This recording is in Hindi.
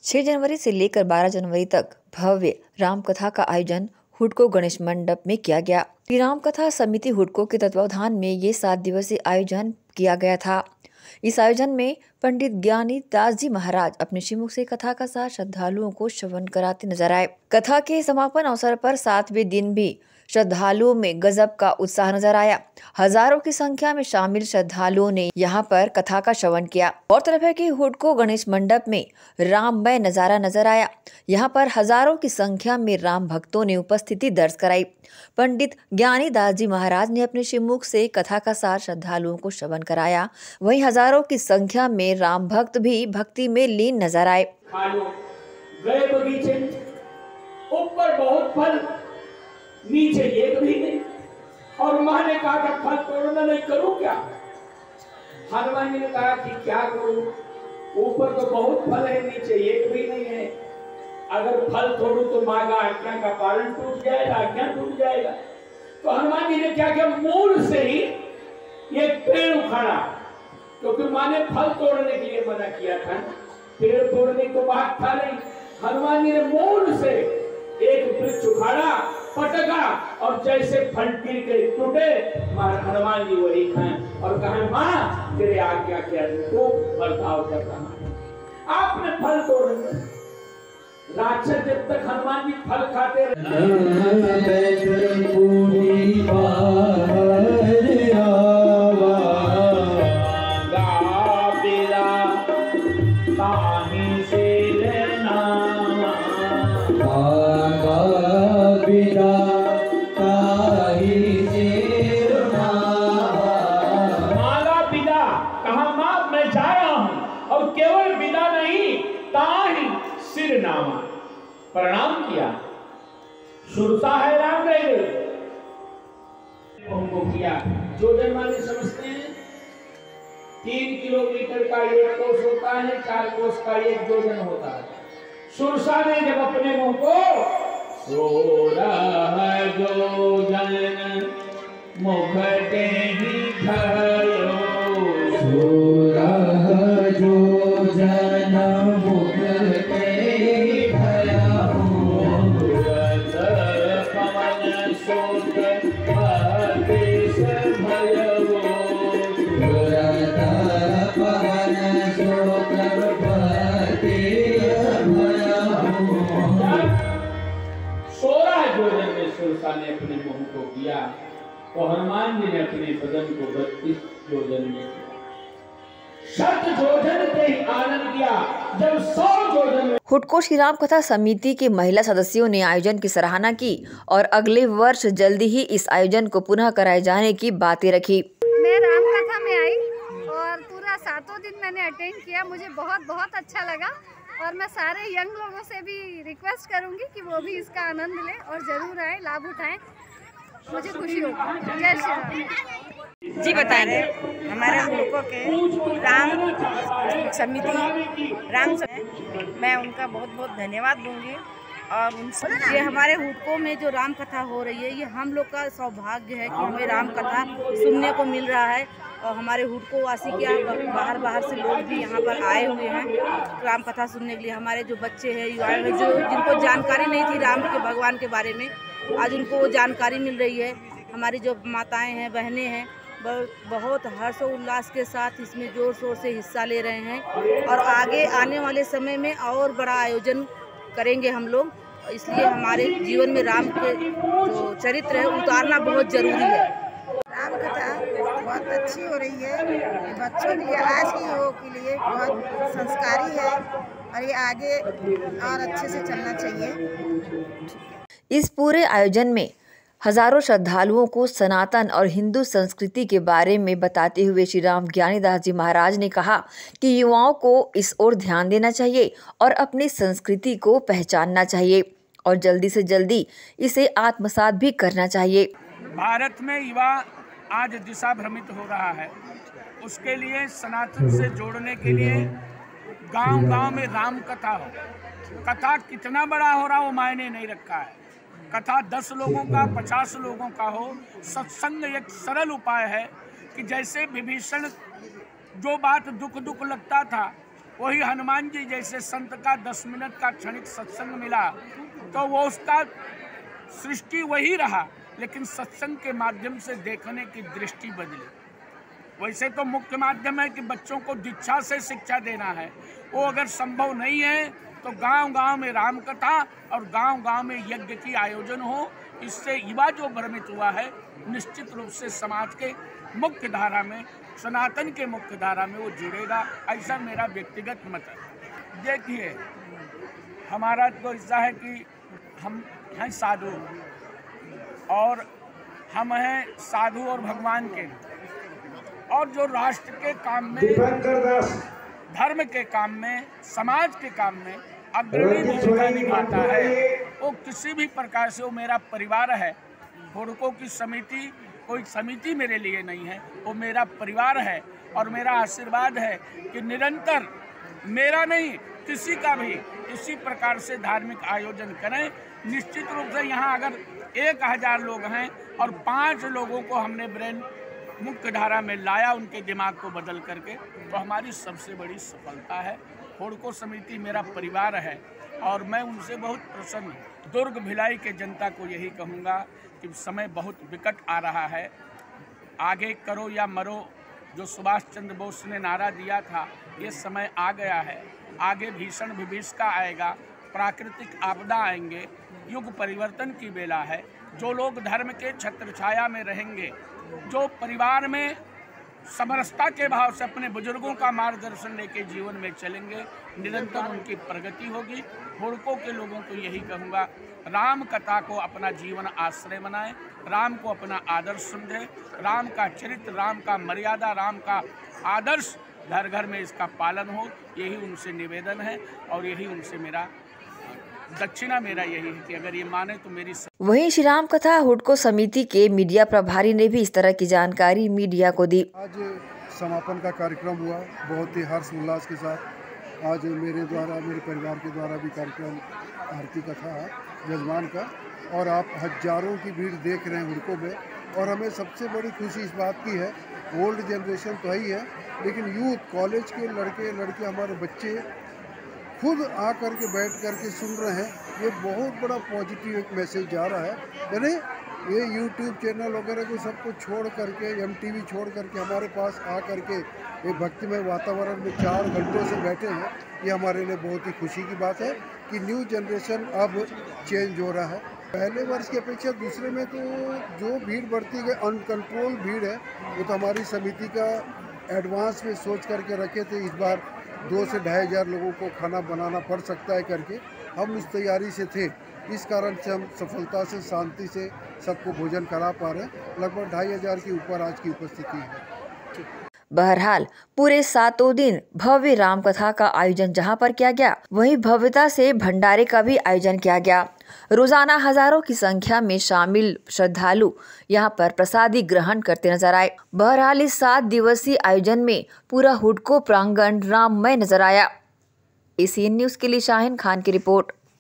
6 जनवरी से लेकर 12 जनवरी तक भव्य रामकथा का आयोजन हुडको गणेश मंडप में किया गया। श्री राम कथा समिति हुडको के तत्वावधान में ये 7 दिवसीय आयोजन किया गया था। इस आयोजन में पंडित ज्ञानी दास जी महाराज अपने श्रीमुख से कथा का सार श्रद्धालुओं को श्रवण कराते नजर आए। कथा के समापन अवसर पर 7वें दिन भी श्रद्धालुओं में गजब का उत्साह नजर आया। हजारों की संख्या में शामिल श्रद्धालुओं ने यहां पर कथा का श्रवण किया। गौरतलब है कि हुडको गणेश मंडप में राममय नजारा नजर आया। यहां पर हजारों की संख्या में राम भक्तों ने उपस्थिति दर्ज कराई। पंडित ज्ञानी दास जी महाराज ने अपने श्रीमुख से कथा का सार श्रद्धालुओं को श्रवण कराया। वहीं हजारों की संख्या में राम भक्त भी भक्ति में लीन नजर आए। गए बगीचे, ऊपर बहुत फल, नीचे एक भी नहीं। और माँ ने कहा कि फल तोड़ना नहीं, करूं क्या? हनुमान जी ने कहा कि क्या करूं, ऊपर तो बहुत फल है, नीचे एक भी नहीं है। अगर फल तोड़ूं तो माँ का आज्ञा का पालन टूट जाएगा, आज्ञा टूट जाएगा। तो हनुमान जी ने क्या किया, मूल से ही ये पेड़ उखाड़ा, क्योंकि माँ ने फल तोड़ने के लिए मना किया था, पेड़ तोड़ने को बात था नहीं। हनुमान जी ने मूल से एक वृक्ष उखाड़ा, पटका, और जैसे फल गिर के टूटे, हनुमान जी वही खाएं और कहा माँ तेरे आज्ञा के अनुरूप बर्ताव कर रहा। आपने फल तोड़, राक्षस जब तक हनुमान जी फल खाते प्रणाम किया, सुरता है राम रहे हमको किया। जो जन्माने समझते हैं 3 किलोमीटर का एक कोस होता है, 4 कोस का एक जोजन होता है। सुरसा ने जब अपने मुंह को 16 जोजन मुखते ही भयो, 16 जोजन मुखते ने अपने मुंह को किया, तो हनुमान जी ने अपने बदन को 32 जोजन में किया। 7 जोजन पे ही आनंद किया, जब 100 जोजन में। हुडको श्री राम कथा समिति के महिला सदस्यों ने आयोजन की सराहना की और अगले वर्ष जल्दी ही इस आयोजन को पुनः कराए जाने की बातें रखी। मैं राम कथा में आई और पूरा 7 दिन मैंने अटेंड किया। मुझे बहुत अच्छा लगा और मैं सारे यंग लोगों से भी रिक्वेस्ट करूंगी कि वो भी इसका आनंद लें और जरूर आए, लाभ उठाएं। मुझे खुशी होगी। जय श्री राम। जी बताएंगे। हमारे हुडको के राम समिति मैं उनका बहुत धन्यवाद दूंगी। और उनसे ये हमारे हुडको में जो राम कथा हो रही है, ये हम लोग का सौभाग्य है कि हमें राम कथा सुनने को मिल रहा है। और हमारे हुडको वासी क्या बाहर से लोग भी यहाँ पर आए हुए हैं राम कथा सुनने के लिए। हमारे जो बच्चे हैं, युवा हैं, जो जिनको जानकारी नहीं थी राम के भगवान के बारे में, आज उनको वो जानकारी मिल रही है। हमारी जो माताएं हैं, बहनें हैं, बहुत हर्षोल्लास के साथ इसमें जोर शोर से हिस्सा ले रहे हैं। और आगे आने वाले समय में और बड़ा आयोजन करेंगे हम लोग। इसलिए हमारे जीवन में राम के जो चरित्र है उतारना बहुत ज़रूरी है। राम कथा बहुत अच्छी हो रही है, बच्चों के लिए, आज की युवक के लिए बहुत संस्कारी है और ये आगे और अच्छे से चलना चाहिए। इस पूरे आयोजन में हजारों श्रद्धालुओं को सनातन और हिंदू संस्कृति के बारे में बताते हुए श्री राम ज्ञानी दास जी महाराज ने कहा कि युवाओं को इस ओर ध्यान देना चाहिए और अपनी संस्कृति को पहचानना चाहिए और जल्दी से जल्दी इसे आत्मसात भी करना चाहिए। भारत में युवा आज दिशा भ्रमित हो रहा है, उसके लिए सनातन से जोड़ने के लिए गांव-गांव में राम कथा हो। कथा कितना बड़ा हो रहा वो मायने नहीं रखा है। कथा 10 लोगों का 50 लोगों का हो। सत्संग एक सरल उपाय है कि जैसे विभीषण जो बात दुख लगता था वही हनुमान जी जैसे संत का 10 मिनट का क्षणिक सत्संग मिला तो वो उसका सृष्टि वही रहा, लेकिन सत्संग के माध्यम से देखने की दृष्टि बदली। वैसे तो मुख्य माध्यम है कि बच्चों को दीक्षा से शिक्षा देना है, वो अगर संभव नहीं है तो गांव-गांव में राम कथा और गांव-गांव में यज्ञ की आयोजन हो। इससे युवा जो भ्रमित हुआ है निश्चित रूप से समाज के मुख्य धारा में, सनातन के मुख्य धारा में वो जुड़ेगा, ऐसा मेरा व्यक्तिगत मत है। देखिए, हमारा तो ऐसा है कि हम हैं साधु और हम हैं साधु और भगवान के, और जो राष्ट्र के काम में, धर्म के काम में, समाज के काम में अग्रणी भूमिका निभाता है, वो किसी भी प्रकार से, वो मेरा परिवार है। हुडको की समिति कोई समिति मेरे लिए नहीं है, वो मेरा परिवार है। और मेरा आशीर्वाद है कि निरंतर मेरा नहीं किसी का भी इसी प्रकार से धार्मिक आयोजन करें। निश्चित रूप से यहाँ अगर 1000 लोग हैं और 5 लोगों को हमने ब्रेन मुख्य धारा में लाया, उनके दिमाग को बदल करके, तो हमारी सबसे बड़ी सफलता है। हुडको समिति मेरा परिवार है और मैं उनसे बहुत प्रसन्न हूँ। दुर्ग भिलाई के जनता को यही कहूँगा कि समय बहुत विकट आ रहा है, आगे करो या मरो जो सुभाष चंद्र बोस ने नारा दिया था, ये समय आ गया है। आगे भीषण विभीषिका आएगा, प्राकृतिक आपदा आएंगे, युग परिवर्तन की बेला है। जो लोग धर्म के छत्र छाया में रहेंगे, जो परिवार में समरसता के भाव से अपने बुजुर्गों का मार्गदर्शन लेके जीवन में चलेंगे, निरंतर उनकी प्रगति होगी। हुडको के लोगों को यही कहूँगा, राम कथा को अपना जीवन आश्रय बनाएं, राम को अपना आदर्श समझें, राम का चरित्र, राम का मर्यादा, राम का आदर्श घर घर में इसका पालन हो, यही उनसे निवेदन है। और यही उनसे मेरा दक्षिणा मेरा यही है कि अगर ये माने तो मेरी। वहीं श्री राम कथा हुडको समिति के मीडिया प्रभारी ने भी इस तरह की जानकारी मीडिया को दी। आज समापन का कार्यक्रम हुआ बहुत ही हर्ष उल्लास के साथ। आज मेरे द्वारा, मेरे परिवार के द्वारा भी कार्यक्रम आरती कथा यजमान का, और आप हजारों की भीड़ देख रहे हैं हुडको में। और हमें सबसे बड़ी खुशी इस बात की है, ओल्ड जनरेशन तो ही है, लेकिन यूथ, कॉलेज के लड़के लड़के, हमारे बच्चे खुद आ कर के बैठ कर के सुन रहे हैं। ये बहुत बड़ा पॉजिटिव एक मैसेज जा रहा है। यानी ये यूट्यूब चैनल वगैरह को सबको छोड़ करके, MTV छोड़ करके हमारे पास आ करके ये भक्तिमय वातावरण में 4 घंटों से बैठे हैं, ये हमारे लिए बहुत ही खुशी की बात है कि न्यू जनरेशन अब चेंज हो रहा है। पहले वर्ष की अपेक्षा दूसरे में तो जो भीड़ बढ़ती गई, अनकंट्रोल भीड़ है, वो तो हमारी समिति का एडवांस में सोच करके रखे थे। इस बार 2 से 2,500 लोगों को खाना बनाना पड़ सकता है करके हम उस तैयारी से थे। इस कारण से हम सफलता से, शांति से सबको भोजन करा पा रहे हैं। लगभग 2,500 के ऊपर आज की उपस्थिति है। बहरहाल पूरे 7 दिन भव्य राम कथा का आयोजन जहां पर किया गया, वहीं भव्यता से भंडारे का भी आयोजन किया गया। रोजाना हजारों की संख्या में शामिल श्रद्धालु यहां पर प्रसादी ग्रहण करते नजर आए। बहरहाल इस 7 दिवसीय आयोजन में पूरा हुडको प्रांगण राममय नजर आया। एसीएन न्यूज के लिए शाहिन खान की रिपोर्ट।